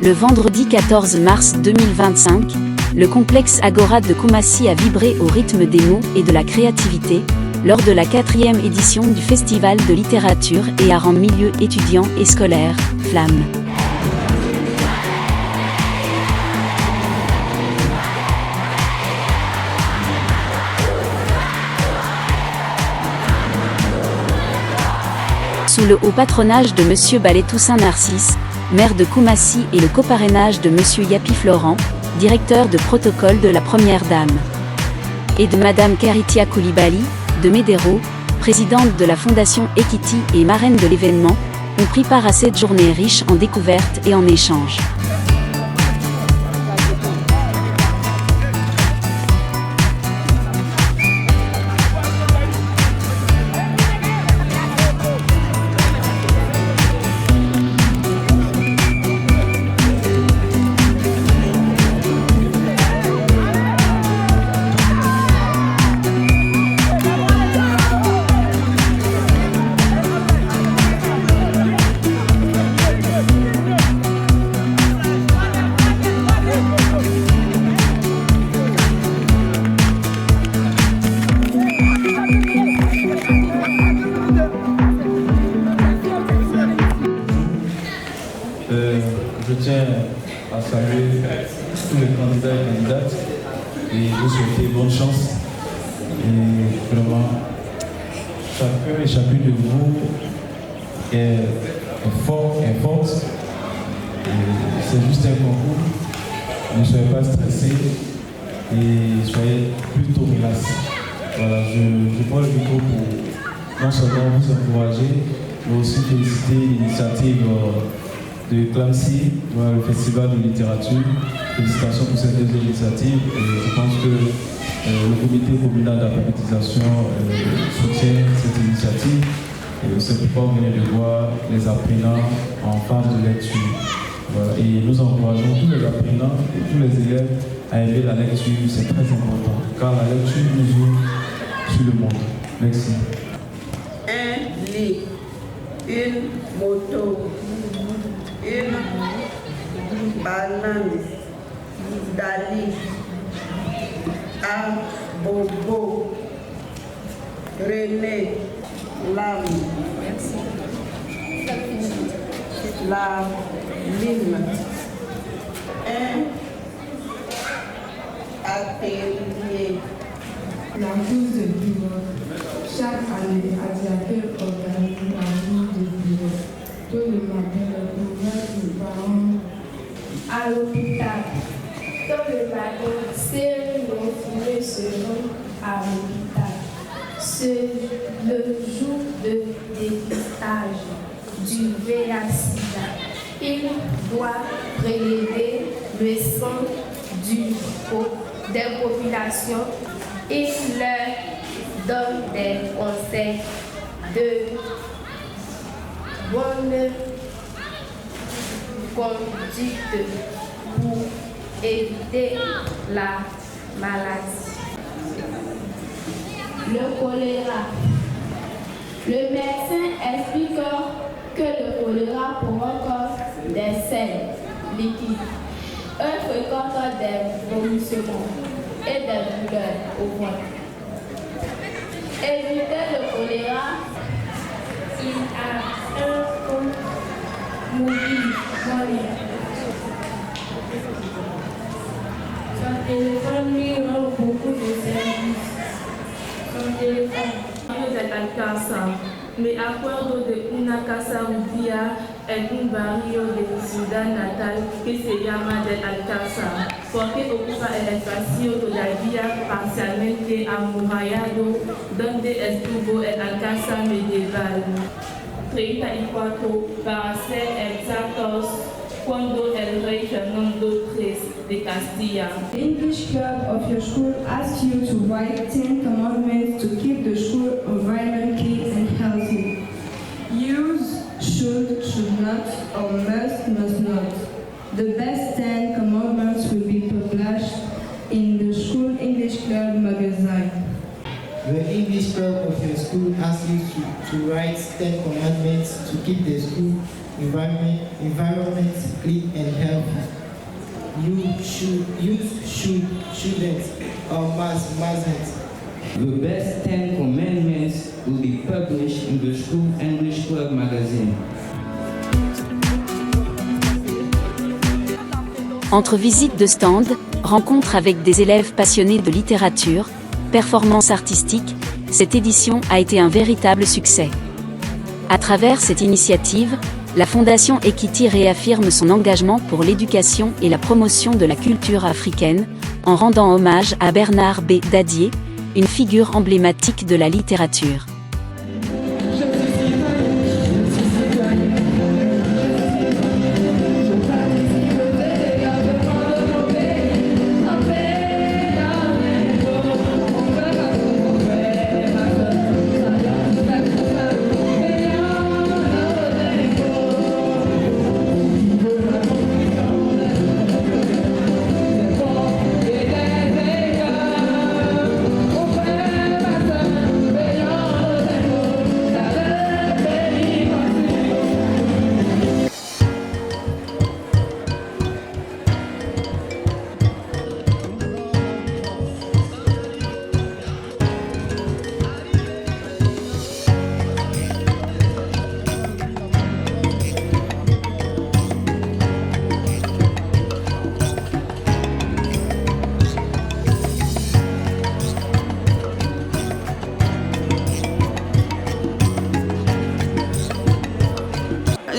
Le vendredi 14 mars 2025, le complexe Agora de Koumassi a vibré au rythme des mots et de la créativité, lors de la 4e édition du Festival de littérature et art en milieu étudiant et scolaire, Flamme. Sous le haut patronage de M. Ballet Toussaint Narcisse, maire de Koumassi, et le coparrainage de M. Yapi Florent, directeur de protocole de la Première Dame, et de Mme Karitia Koulibaly, de Médéro, présidente de la Fondation Equity et marraine de l'événement, ont pris part à cette journée riche en découvertes et en échanges. Je tiens à saluer tous les candidats et candidates et vous souhaiter bonne chance. Et vraiment, chacun et chacune de vous est fort et forte. C'est juste un concours. Ne soyez pas stressés et soyez plutôt relax. Voilà, je prends le micro pour non seulement vous encourager, mais aussi féliciter l'initiative de Koumassi, le Festival de littérature. Félicitations pour cette deuxième initiative. Et je pense que le comité communal d'alphabétisation soutient cette initiative. C'est pourquoi on vient de voir les apprenants en phase de lecture. Voilà. Et nous encourageons tous les apprenants et tous les élèves à aimer la lecture. C'est très important, car la lecture nous ouvre sur le monde. Merci. Un lit, une moto, une banane, Dali, un bobo, René, l'âme, la lime, un atelier. La bourse de bureau. Chaque année, Adiakel organise la bourse de bureau. Tout le matin, le gouvernement des parents à l'hôpital. Tout le matin, ces infirmiers seront à l'hôpital. C'est le jour de dépistage du VIH/SIDA. Il doit prélever le sang des populations. Il leur donne des conseils de bonne conduite pour éviter la maladie. Le choléra. Le médecin explique que le choléra provoque des selles liquides, un fréquent des vomissements et des douleurs au ventre. Éviter le choléra, il a un coup mobile. Son téléphone lui rend beaucoup de services. Son téléphone. Del Alcázar. Mi acuerdo de una casa judía en un barrio de mi ciudad natal que se llama Del Alcázar, porque ocupa el espacio todavía parcialmente amurallado donde estuvo el Alcázar medieval. 34 para ser exactos, cuando el rey Fernando III de Castilla. The English club of your school asks you to write 10 commandments to keep the school environment clean and healthy. Use should not, or must not. The best 10 commandments will be published in the school English club magazine. The English club of your school asks you to write 10 commandments to keep the school environment clean and healthy. Shouldn't or mustn't. The best 10 commandments will be published in the School English Club magazine. Entre visites de stand, rencontres avec des élèves passionnés de littérature, performances artistiques, cette édition a été un véritable succès. À travers cette initiative, la Fondation Equity réaffirme son engagement pour l'éducation et la promotion de la culture africaine, en rendant hommage à Bernard B. Dadier, une figure emblématique de la littérature.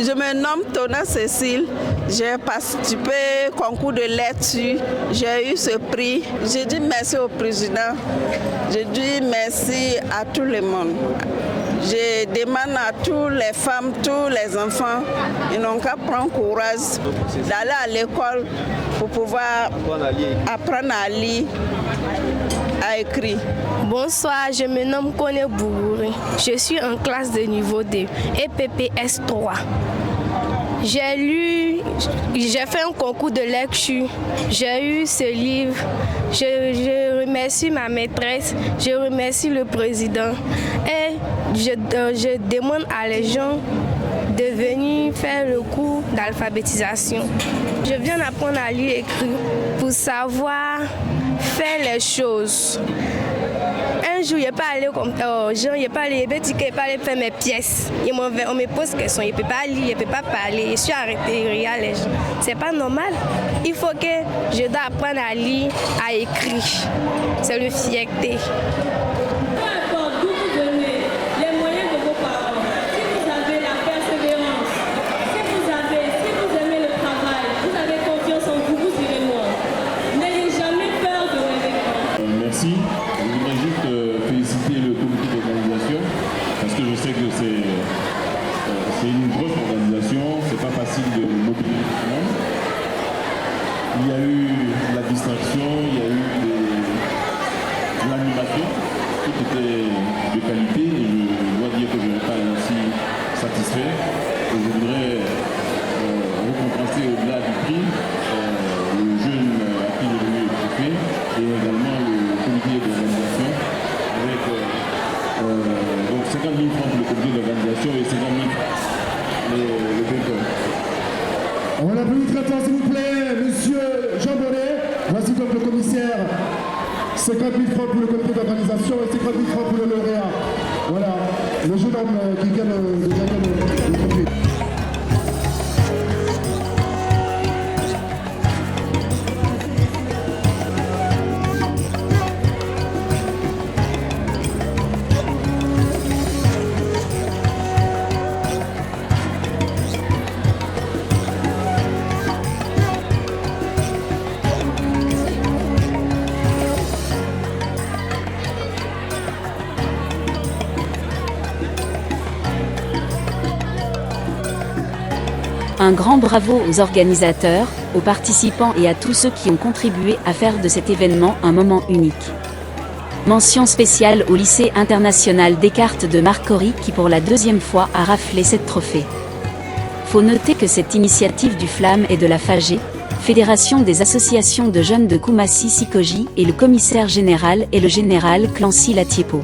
Je me nomme Tona Cécile, j'ai participé au concours de lecture, j'ai eu ce prix. Je dis merci au président, je dis merci à tout le monde. Je demande à toutes les femmes, tous les enfants, ils n'ont qu'à prendre courage d'aller à l'école pour pouvoir apprendre à lire, à écrire. Bonsoir, je me nomme Kone Bougouri. Je suis en classe de niveau 2 et PPS 3. J'ai fait un concours de lecture, j'ai eu ce livre. Je remercie ma maîtresse, je remercie le président et je demande à les gens de venir faire le cours d'alphabétisation. Je viens d'apprendre à lire et écrire pour savoir faire les choses. Un jour, je n'ai pas allé comme Jean, je n'ai pas allé faire mes pièces. On me pose des questions, je ne peux pas lire, je ne peux pas parler. Je suis arrêtée, je regarde les gens. Ce n'est pas normal. Il faut que je dois apprendre à lire, à écrire. C'est le fierté. Merci. Je voudrais juste féliciter le comité d'organisation parce que je sais que c'est une grosse organisation, c'est pas facile de mobiliser tout le monde. Il y a eu la distraction, il y a eu l'animation, tout était de qualité et je dois dire que je n'ai pas aussi satisfait. Et je voudrais récompenser au-delà du prix le jeune à qui j'ai donné le trophée et également le comité d'organisation avec donc 50 000 francs pour le comité d'organisation et 50 000 le vainqueur. On applaudit très fort s'il vous plaît, monsieur Jean Bonnet. Voici donc le commissaire. 50 000 francs pour le comité d'organisation et 50 000 francs pour le lauréat. Voilà, le jeune homme qui vient de gagner le trophée. Un grand bravo aux organisateurs, aux participants et à tous ceux qui ont contribué à faire de cet événement un moment unique. Mention spéciale au lycée international Descartes de Marcory qui pour la deuxième fois a raflé 7 trophées. Faut noter que cette initiative du FLAM et de la FAGE, Fédération des associations de jeunes de Koumassi Sikoji et le commissaire général est le général Clancy Latiepo.